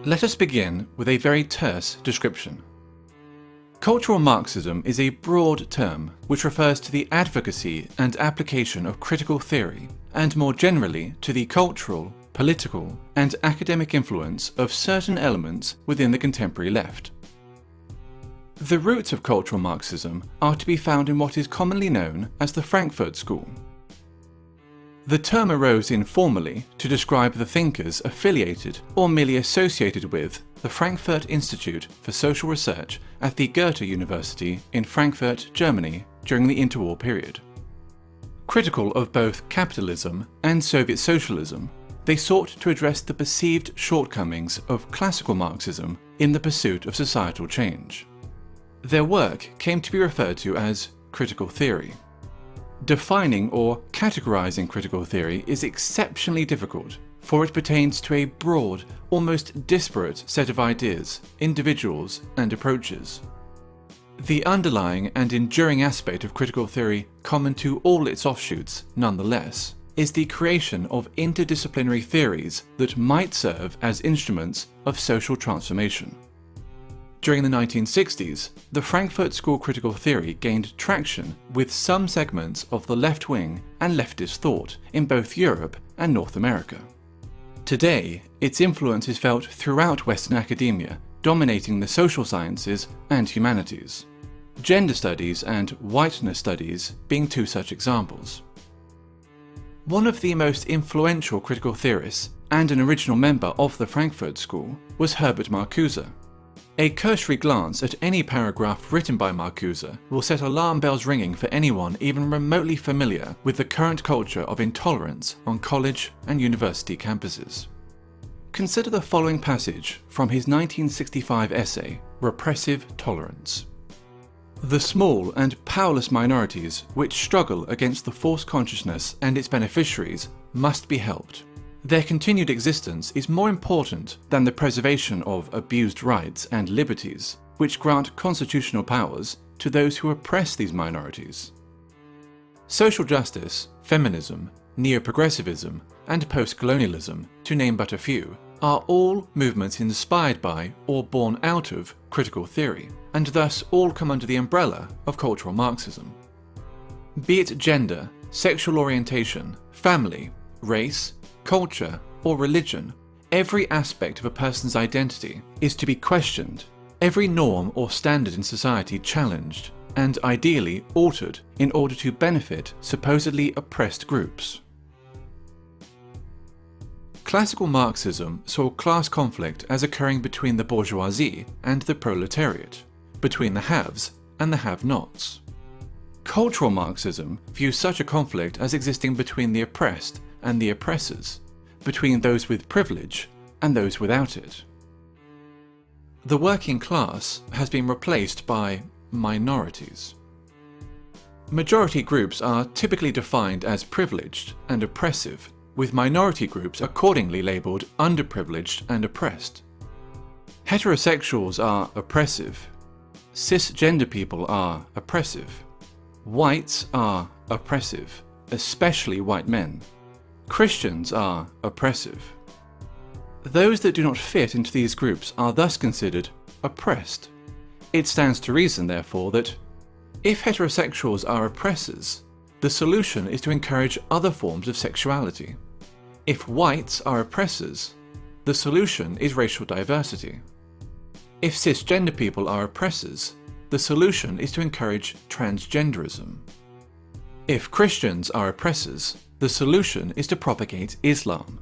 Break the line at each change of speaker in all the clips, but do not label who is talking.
Let us begin with a very terse description. Cultural Marxism is a broad term which refers to the advocacy and application of critical theory, and more generally to the cultural, political, and academic influence of certain elements within the contemporary left. The roots of cultural Marxism are to be found in what is commonly known as the Frankfurt School. The term arose informally to describe the thinkers affiliated or merely associated with the Frankfurt Institute for Social Research at the Goethe University in Frankfurt, Germany during the interwar period. Critical of both capitalism and Soviet socialism, they sought to address the perceived shortcomings of classical Marxism in the pursuit of societal change. Their work came to be referred to as critical theory. Defining or categorizing critical theory is exceptionally difficult, for it pertains to a broad, almost disparate set of ideas, individuals, and approaches. The underlying and enduring aspect of critical theory, common to all its offshoots, nonetheless, is the creation of interdisciplinary theories that might serve as instruments of social transformation. During the 1960s, the Frankfurt School critical theory gained traction with some segments of the left-wing and leftist thought in both Europe and North America. Today, its influence is felt throughout Western academia, dominating the social sciences and humanities. Gender studies and whiteness studies being two such examples. One of the most influential critical theorists and an original member of the Frankfurt School was Herbert Marcuse. A cursory glance at any paragraph written by Marcuse will set alarm bells ringing for anyone even remotely familiar with the current culture of intolerance on college and university campuses. Consider the following passage from his 1965 essay, Repressive Tolerance. The small and powerless minorities which struggle against the false consciousness and its beneficiaries must be helped. Their continued existence is more important than the preservation of abused rights and liberties, which grant constitutional powers to those who oppress these minorities. Social justice, feminism, neo-progressivism, and post-colonialism, to name but a few, are all movements inspired by or born out of critical theory, and thus all come under the umbrella of cultural Marxism. Be it gender, sexual orientation, family, race, culture, or religion, every aspect of a person's identity is to be questioned, every norm or standard in society challenged, and ideally altered in order to benefit supposedly oppressed groups. Classical Marxism saw class conflict as occurring between the bourgeoisie and the proletariat, between the haves and the have-nots. Cultural Marxism views such a conflict as existing between the oppressed and the oppressors, between those with privilege and those without it. The working class has been replaced by minorities. Majority groups are typically defined as privileged and oppressive, with minority groups accordingly labelled underprivileged and oppressed. Heterosexuals are oppressive. Cisgender people are oppressive. Whites are oppressive, especially white men. Christians are oppressive. Those that do not fit into these groups are thus considered oppressed. It stands to reason, therefore, that if heterosexuals are oppressors, the solution is to encourage other forms of sexuality. If whites are oppressors, the solution is racial diversity. If cisgender people are oppressors, the solution is to encourage transgenderism. If Christians are oppressors, the solution is to propagate Islam.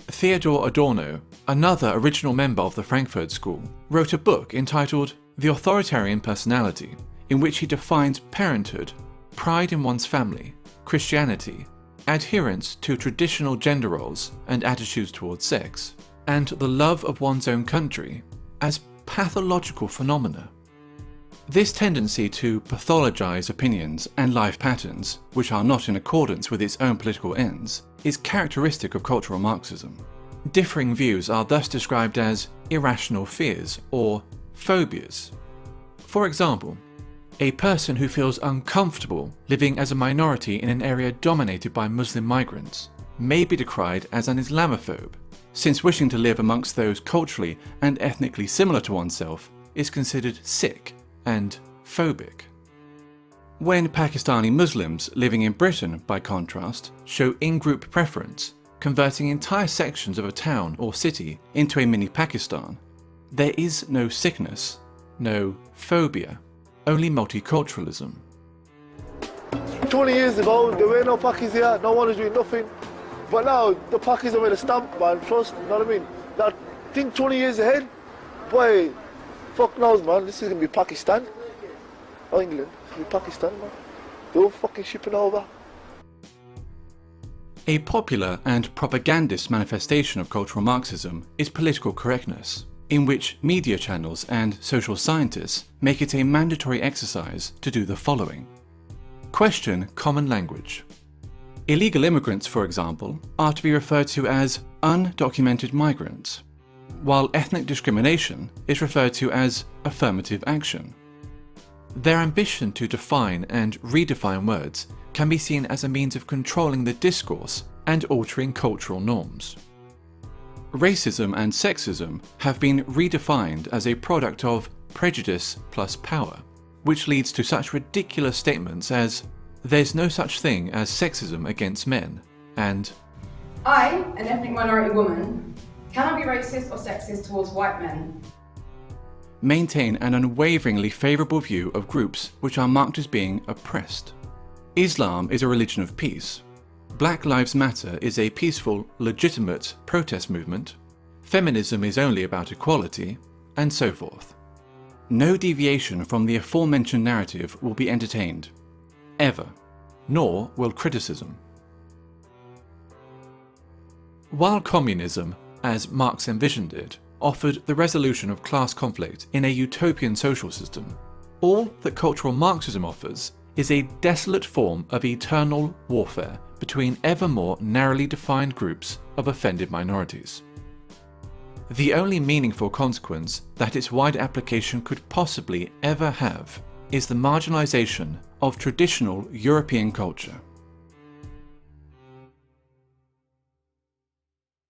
Theodor Adorno, another original member of the Frankfurt School, wrote a book entitled The Authoritarian Personality, in which he defines parenthood, pride in one's family, Christianity, adherence to traditional gender roles and attitudes towards sex, and the love of one's own country as pathological phenomena. This tendency to pathologize opinions and life patterns, which are not in accordance with its own political ends, is characteristic of cultural Marxism. Differing views are thus described as irrational fears or phobias. For example, a person who feels uncomfortable living as a minority in an area dominated by Muslim migrants may be decried as an Islamophobe, since wishing to live amongst those culturally and ethnically similar to oneself is considered sick and phobic. When Pakistani Muslims living in Britain, by contrast, show in-group preference, converting entire sections of a town or city into a mini Pakistan, there is no sickness, no phobia, only multiculturalism.
20 years ago, there were no Pakis here, no one was doing nothing. But now, the Pakis are with a stamp, man, trust, you know what I mean? Now, think 20 years ahead, boy, fuck knows, man, this is gonna be Pakistan. Or England, it's gonna be Pakistan, man. They're all fucking shipping over.
A popular and propagandist manifestation of cultural Marxism is political correctness, in which media channels and social scientists make it a mandatory exercise to do the following. Question common language. Illegal immigrants, for example, are to be referred to as undocumented migrants, while ethnic discrimination is referred to as affirmative action. Their ambition to define and redefine words can be seen as a means of controlling the discourse and altering cultural norms. Racism and sexism have been redefined as a product of prejudice plus power, which leads to such ridiculous statements as, "There's no such thing as sexism against men," and
I, an ethnic minority woman, cannot be racist or sexist towards white men.
Maintain an unwaveringly favourable view of groups which are marked as being oppressed. Islam is a religion of peace. Black Lives Matter is a peaceful, legitimate protest movement. Feminism is only about equality, and so forth. No deviation from the aforementioned narrative will be entertained, ever, nor will criticism. While communism, as Marx envisioned it, offered the resolution of class conflict in a utopian social system, all that cultural Marxism offers is a desolate form of eternal warfare between ever more narrowly defined groups of offended minorities. The only meaningful consequence that its wide application could possibly ever have is the marginalization of traditional European culture.